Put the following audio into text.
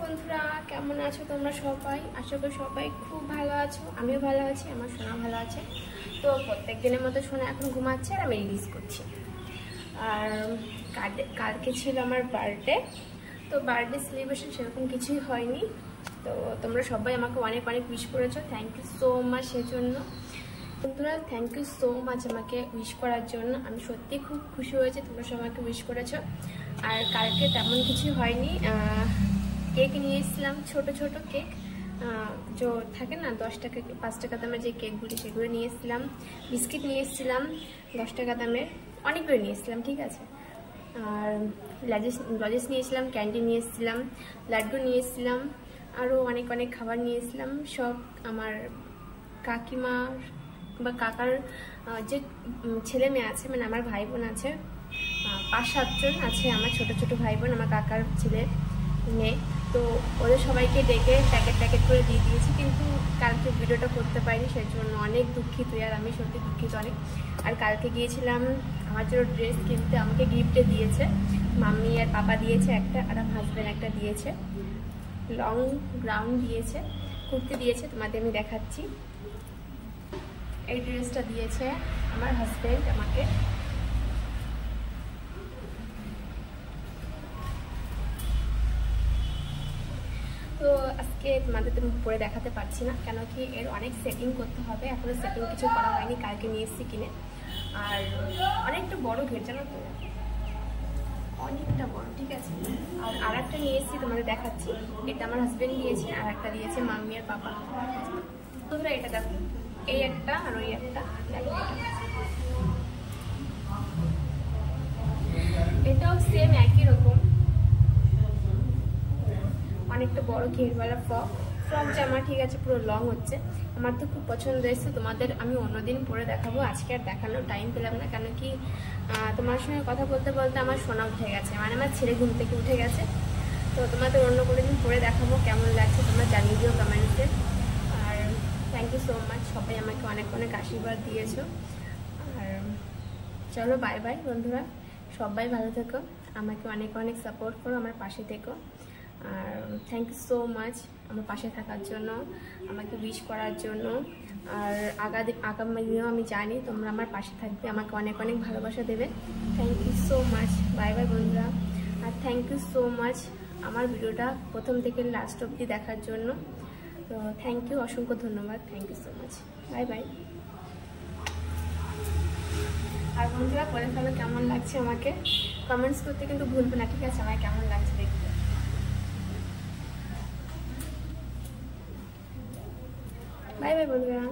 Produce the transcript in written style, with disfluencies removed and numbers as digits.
বন্ধুরা, কেমন আছো তোমরা সবাই? আশা করি সবাই খুব ভালো আছো। আমিও ভালো আছি, আমার সোনা ভালো আছে। তো প্রত্যেক দিনের মতো সোনা এখন ঘুমাচ্ছে আর আমি রিলিজ করছি। আর কালকে ছিল আমার বার্থডে। তো বার্থডে সেলিব্রেশন সেরকম কিছুই হয়নি। তো তোমরা সবাই আমাকে অনেক অনেক উইশ করেছো, থ্যাংক ইউ সো মাচ সেজন্য। বন্ধুরা, থ্যাংক ইউ সো মাচ আমাকে উইশ করার জন্য। আমি সত্যি খুব খুশি হয়েছি তোমরা সবাই আমাকে উইশ করেছো। আর কালকে তেমন কিছু হয়নি। কেক নিয়ে এসেছিলাম, ছোট ছোট কেক যে থাকে না 10 টাকা 5 টাকা দামের যে কেকগুলি, সেগুলো নিয়ে এসেছিলাম। বিস্কিট নিয়ে এসেছিলাম 10 টাকা দামের, অনেকগুলো নিয়ে এসেছিলাম, ঠিক আছে। আর লজেস নিয়ে এসেছিলাম, ক্যান্ডি নিয়ে এসেছিলাম, লাড্ডু নিয়ে এসেছিলাম, আরও অনেক অনেক খাবার নিয়ে এসেছিলাম। সব আমার কাকিমা বা কাকার যে ছেলে মেয়ে আছে, মানে আমার ভাই বোন আছে 5-7 জন আছে আমার ছোট ছোট ভাই বোন, আমার কাকার ছেলে মেয়ে। তো ওদের সবাইকে ডেকে প্যাকেট করে দিয়ে দিয়েছি, কিন্তু কালকে ভিডিওটা করতে পারিনি, সেই জন্য অনেক দুঃখিত। আর আমি সত্যি দুঃখিত অনেক। আর কালকে গিয়েছিলাম আমার জন্য ড্রেস কিনতে, আমাকে গিফটে দিয়েছে মাম্মি আর পাপা দিয়েছে একটা, আর আমার হাজব্যান্ড একটা দিয়েছে, লং গ্রাউন্ড দিয়েছে, কুর্তি দিয়েছে, তোমাদের আমি দেখাচ্ছি। এই ড্রেসটা দিয়েছে আমার হাজব্যান্ড আমাকে। তো আজকে তোমাদের তো পরে দেখাতে পারছি না, কেন কি এর অনেক সেটিং করতে হবে, এখনো সেটিং কিছু করা হয়নি, কালকে নিয়ে এসেছি কিনে। আর অনেকটা বড় ঘের, জানো তো, অনেকটা বড়, ঠিক আছে। আর একটা নিয়ে এসেছি, তোমাদের দেখাচ্ছি। এটা আমার হাজব্যান্ড দিয়েছে, আর একটা দিয়েছে মাম্মি আর পাপা। তোমরা এটা দেখো, এই একটা আর ওই একটা, এটাও সেম একই রকম, অনেকটা বড় ঘেরওয়ালা ফ্রক জামা, ঠিক আছে, পুরো লং হচ্ছে। আমার তো খুব পছন্দ হয়েছে। তোমাদের আমি অন্যদিন পরে দেখাবো, আজকে আর দেখানোর টাইম পেলাম না, কেন কি তোমার সঙ্গে কথা বলতে বলতে আমার সোনা উঠে গেছে, মানে আমার ছেলে ঘুম থেকে উঠে গেছে। তো তোমাদের অন্য কোনো দিন পরে দেখাবো, কেমন লাগছে তোমরা জানিয়ে দিও কমেন্টসে। আর থ্যাংক ইউ সো মাচ, সবাই আমাকে অনেক অনেক আশীর্বাদ দিয়েছো। আর চলো বাই বাই বন্ধুরা, সবাই ভালো থেকো, আমাকে অনেক অনেক সাপোর্ট করো, আমার পাশে থেকো। আর থ্যাংক ইউ সো মাচ আমার পাশে থাকার জন্য, আমাকে উইশ করার জন্য। আর আগামী দিনেও আমি জানি তোমরা আমার পাশে থাকবে, আমাকে অনেক অনেক ভালোবাসা দেবে। Thank you so much, bye bye বন্ধুরা। আর থ্যাংক ইউ সো মাচ আমার ভিডিওটা প্রথম থেকে লাস্ট অবধি দেখার জন্য। তো থ্যাংক ইউ, অসংখ্য ধন্যবাদ, thank you so much, bye bye. আর বন্ধুরা, পরে ফেলো কেমন লাগছে আমাকে কমেন্টস করতে কিন্তু ভুলবে না, ঠিক আছে, আমার কেমন লাগছে দেখতে। বাই বাই বন্ধুরা।